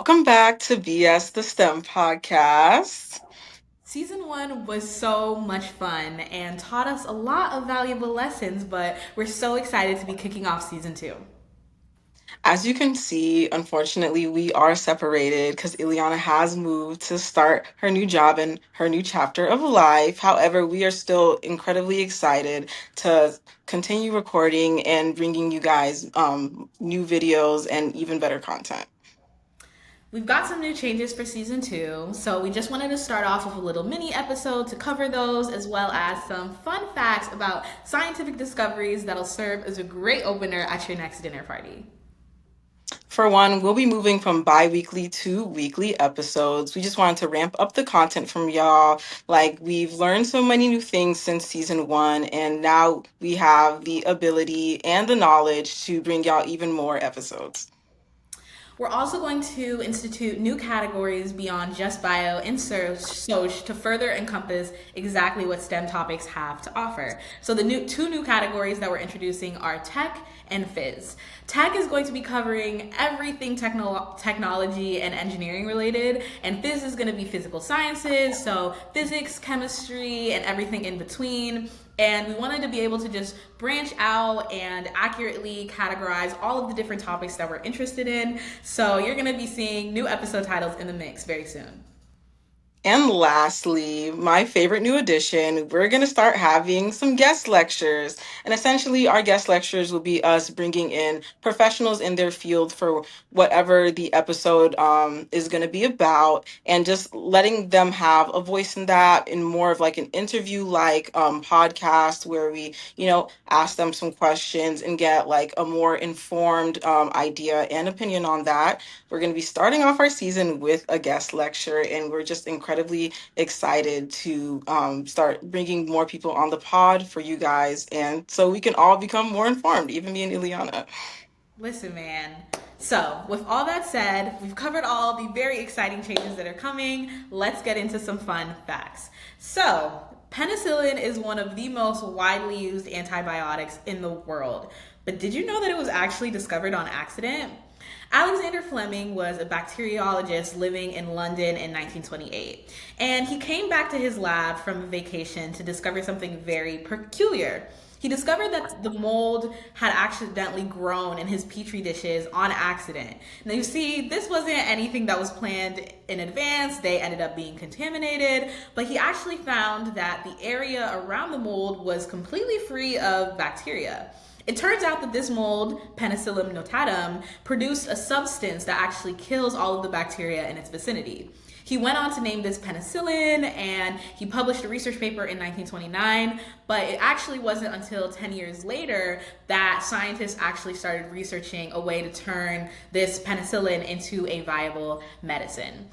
Welcome back to BS the STEM podcast. Season one was so much fun and taught us a lot of valuable lessons, but we're so excited to be kicking off season two. As you can see, unfortunately, we are separated because Ilyana has moved to start her new job and her new chapter of life. However, we are still incredibly excited to continue recording and bringing you guys new videos and even better content. We've got some new changes for season two, so we just wanted to start off with a little mini episode to cover those, as well as some fun facts about scientific discoveries that'll serve as a great opener at your next dinner party. For one, we'll be moving from bi weekly to weekly episodes. We just wanted to ramp up the content from y'all. Like, we've learned so many new things since season one, and now we have the ability and the knowledge to bring y'all even more episodes. We're also going to institute new categories beyond just bio and soc to further encompass exactly what STEM topics have to offer. So the two new categories that we're introducing are tech and phys. Tech is going to be covering everything technology and engineering related, and phys is going to be physical sciences, so physics, chemistry, and everything in between. And we wanted to be able to just branch out and accurately categorize all of the different topics that we're interested in. So you're going to be seeing new episode titles in the mix very soon. And lastly, my favorite new addition, we're going to start having some guest lectures. And essentially, our guest lectures will be us bringing in professionals in their field for whatever the episode is going to be about, and just letting them have a voice in that in more of like an interview like podcast where we, ask them some questions and get like a more informed idea and opinion on that. We're going to be starting off our season with a guest lecture, and we're just incredibly excited to start bringing more people on the pod for you guys, and so we can all become more informed, even me and Ilyana. Listen, man. So, with all that said, we've covered all the very exciting changes that are coming. Let's get into some fun facts. So, penicillin is one of the most widely used antibiotics in the world. But did you know that it was actually discovered on accident? Alexander Fleming was a bacteriologist living in London in 1928, and he came back to his lab from a vacation to discover something very peculiar. He discovered that the mold had accidentally grown in his petri dishes on accident. Now, you see, this wasn't anything that was planned in advance. They ended up being contaminated, but he actually found that the area around the mold was completely free of bacteria. It turns out that this mold, Penicillium notatum, produced a substance that actually kills all of the bacteria in its vicinity. He went on to name this penicillin, and he published a research paper in 1929, but it actually wasn't until 10 years later that scientists actually started researching a way to turn this penicillin into a viable medicine.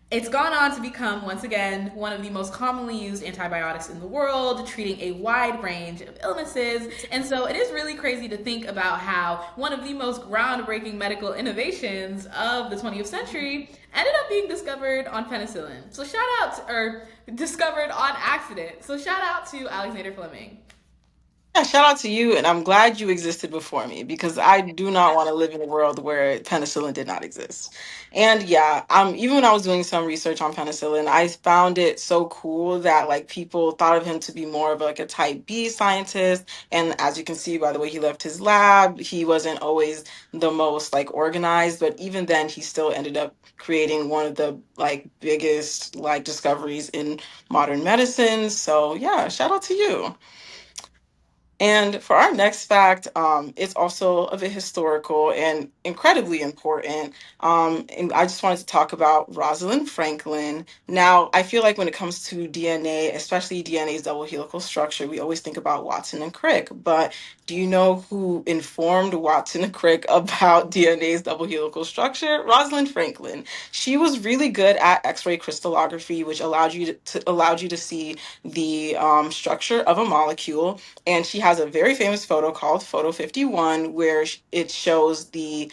It's gone on to become, once again, one of the most commonly used antibiotics in the world, treating a wide range of illnesses. And so it is really crazy to think about how one of the most groundbreaking medical innovations of the 20th century ended up being discovered on penicillin. So or discovered on accident. So shout out to Alexander Fleming. Yeah, shout out to you, and I'm glad you existed before me because I do not want to live in a world where penicillin did not exist. And yeah, even when I was doing some research on penicillin, I found it so cool that like people thought of him to be more of like a type B scientist. And as you can see by the way he left his lab, he wasn't always the most like organized, but even then he still ended up creating one of the like biggest like discoveries in modern medicine. So yeah, shout out to you. And for our next fact, it's also a bit historical and incredibly important. And I just wanted to talk about Rosalind Franklin. Now, I feel like when it comes to DNA, especially DNA's double helical structure, we always think about Watson and Crick. But do you know who informed Watson and Crick about DNA's double helical structure? Rosalind Franklin. She was really good at X-ray crystallography, which allowed you to see the structure of a molecule, and she has a very famous photo called Photo 51, where it shows the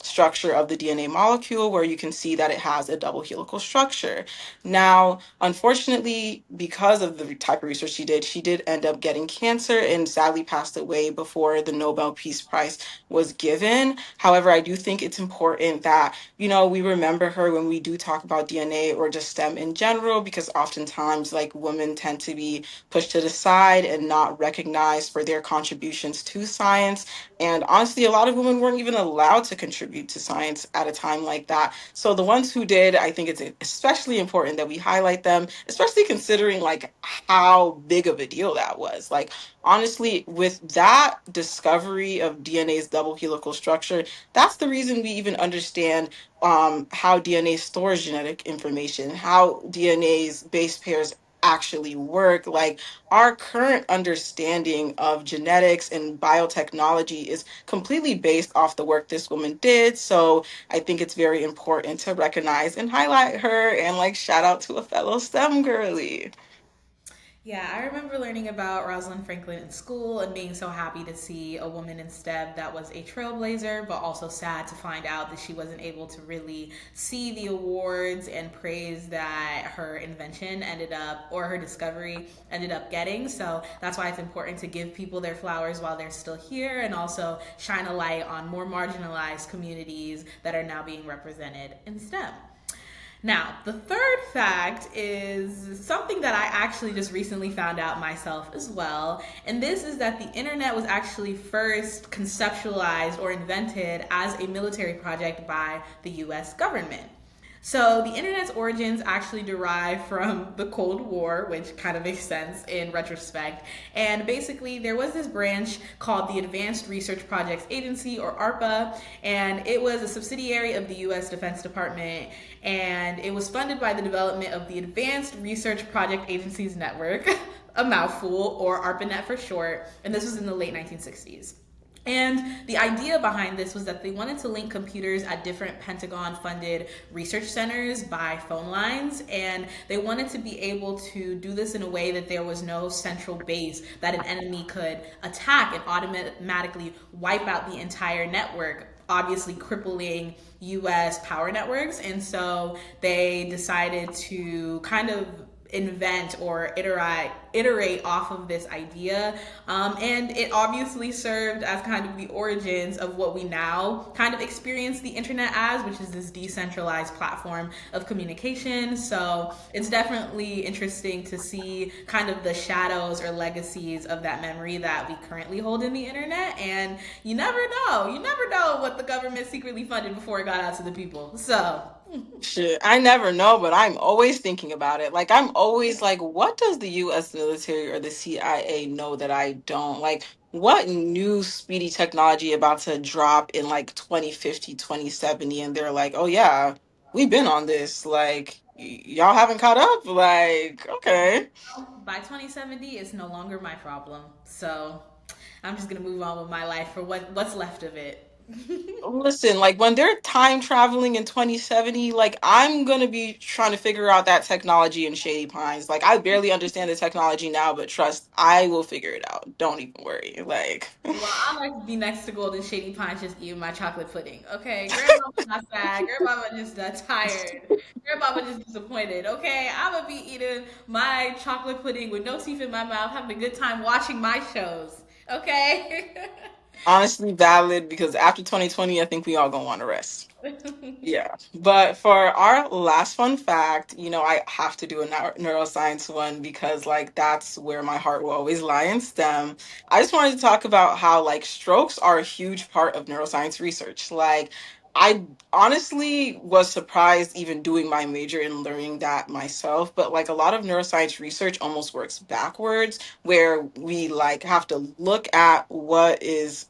structure of the DNA molecule, where you can see that it has a double helical structure. Now, unfortunately, because of the type of research she did end up getting cancer and sadly passed away before the Nobel Peace Prize was given. However, I do think it's important that, we remember her when we do talk about DNA or just STEM in general, because oftentimes, like, women tend to be pushed to the side and not recognized for their contributions to science. And honestly, a lot of women weren't even allowed to contribute to science at a time like that. So the ones who did, I think it's especially important that we highlight them, especially considering like how big of a deal that was. Like, honestly, with that discovery of DNA's double helical structure, that's the reason we even understand how DNA stores genetic information, how DNA's base pairs actually work. Like, our current understanding of genetics and biotechnology is completely based off the work this woman did. So I think it's very important to recognize and highlight her and like shout out to a fellow STEM girly. Yeah, I remember learning about Rosalind Franklin in school and being so happy to see a woman in STEM that was a trailblazer, but also sad to find out that she wasn't able to really see the awards and praise that her invention ended up, or her discovery ended up getting. So that's why it's important to give people their flowers while they're still here and also shine a light on more marginalized communities that are now being represented in STEM. Now, the third fact is something that I actually just recently found out myself as well. And this is that the internet was actually first conceptualized or invented as a military project by the US government. So the internet's origins actually derive from the Cold War, which kind of makes sense in retrospect. And basically, there was this branch called the Advanced Research Projects Agency, or ARPA, and it was a subsidiary of the US Defense Department, and it was funded by the development of the Advanced Research Project Agencies Network, a mouthful, or ARPANET for short, and this was in the late 1960s. And the idea behind this was that they wanted to link computers at different Pentagon funded research centers by phone lines. And they wanted to be able to do this in a way that there was no central base that an enemy could attack and automatically wipe out the entire network, obviously crippling US power networks. And so they decided to kind of invent or iterate off of this idea. And it obviously served as kind of the origins of what we now kind of experience the internet as, which is this decentralized platform of communication. So it's definitely interesting to see kind of the shadows or legacies of that memory that we currently hold in the internet. And you never know. You never know what the government secretly funded before it got out to the people. So Shit, I never know, but I'm always thinking about it. Like, I'm always like, what does the US military or the CIA know that I don't? Like, what new speedy technology about to drop in like 2050, 2070? And they're like, oh, yeah, we've been on this. Like, y'all haven't caught up? Like, okay. by 2070, it's no longer my problem. So I'm just gonna move on with my life for what's left of it. Listen, like when they're time traveling in 2070, like I'm gonna be trying to figure out that technology in Shady Pines. Like I barely understand the technology now, but trust, I will figure it out. Don't even worry. Like Well, I like to be next to Golden Shady Pines just eating my chocolate pudding. Okay, Grandmama's not sad. Grandmama just tired. Grandmama just disappointed. Okay, I'm gonna be eating my chocolate pudding with no teeth in my mouth, having a good time watching my shows. Okay. honestly valid because after 2020, I think we all gonna want to rest. Yeah, but for our last fun fact, I have to do a neuroscience one because, like, that's where my heart will always lie in STEM. I just wanted to talk about how, like, strokes are a huge part of neuroscience research. Like, I honestly was surprised even doing my major and learning that myself, but like a lot of neuroscience research almost works backwards, where we like have to look at what is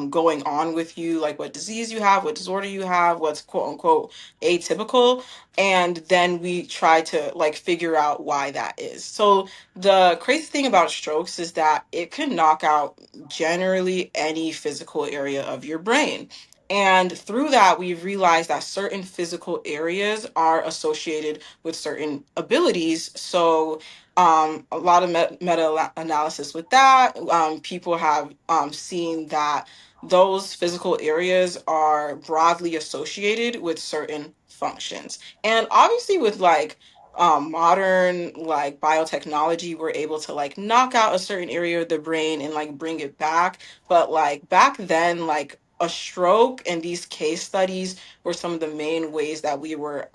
going on with you, like what disease you have, what disorder you have, what's quote unquote atypical, and then we try to like figure out why that is. So the crazy thing about strokes is that it can knock out generally any physical area of your brain. And through that, we've realized that certain physical areas are associated with certain abilities. So a lot of meta analysis with that. People have seen that those physical areas are broadly associated with certain functions. And obviously with like modern like biotechnology, we're able to like knock out a certain area of the brain and like bring it back. But like back then, like a stroke and these case studies were some of the main ways that we were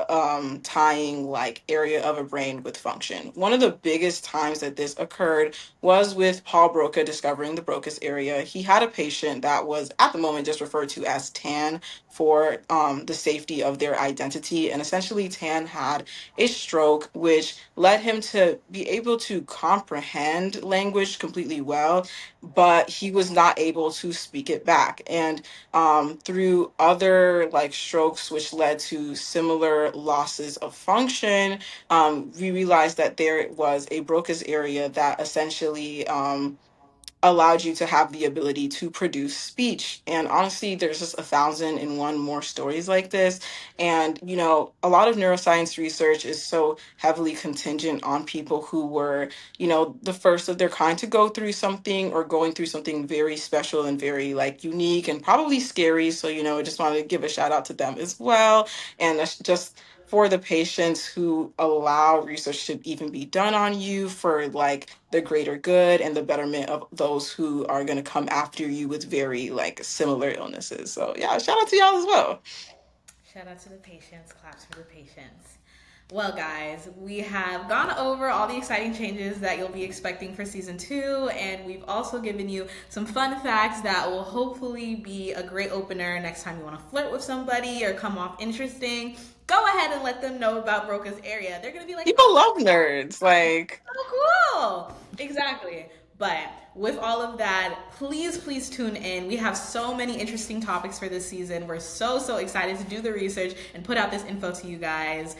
tying like area of a brain with function. One of the biggest times that this occurred was with Paul Broca discovering the Broca's area. He had a patient that was at the moment just referred to as Tan for the safety of their identity. And essentially, Tan had a stroke, which led him to be able to comprehend language completely well, but he was not able to speak it back. And through other like strokes, which led to similar losses of function, we realized that there was a Broca's area that essentially allowed you to have the ability to produce speech. And honestly, there's just 1,001 more stories like this. And, you know, a lot of neuroscience research is so heavily contingent on people who were, you know, the first of their kind to go through something or going through something very special and very like unique and probably scary. So, you know, I just wanted to give a shout out to them as well. And that's just for the patients who allow research to even be done on you for like the greater good and the betterment of those who are going to come after you with very like similar illnesses. So yeah, shout out to y'all as well. Shout out to the patients, claps for the patients. Well, guys, we have gone over all the exciting changes that you'll be expecting for season 2, and we've also given you some fun facts that will hopefully be a great opener next time you want to flirt with somebody or come off interesting. Go ahead and let them know about Broca's area. They're going to be like, People love nerds. Like, oh, cool. Exactly. But with all of that, please tune in. We have so many interesting topics for this season. We're so excited to do the research and put out this info to you guys.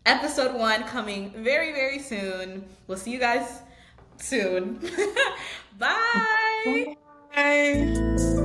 Episode 1 coming very soon. We'll see you guys soon. Bye. bye.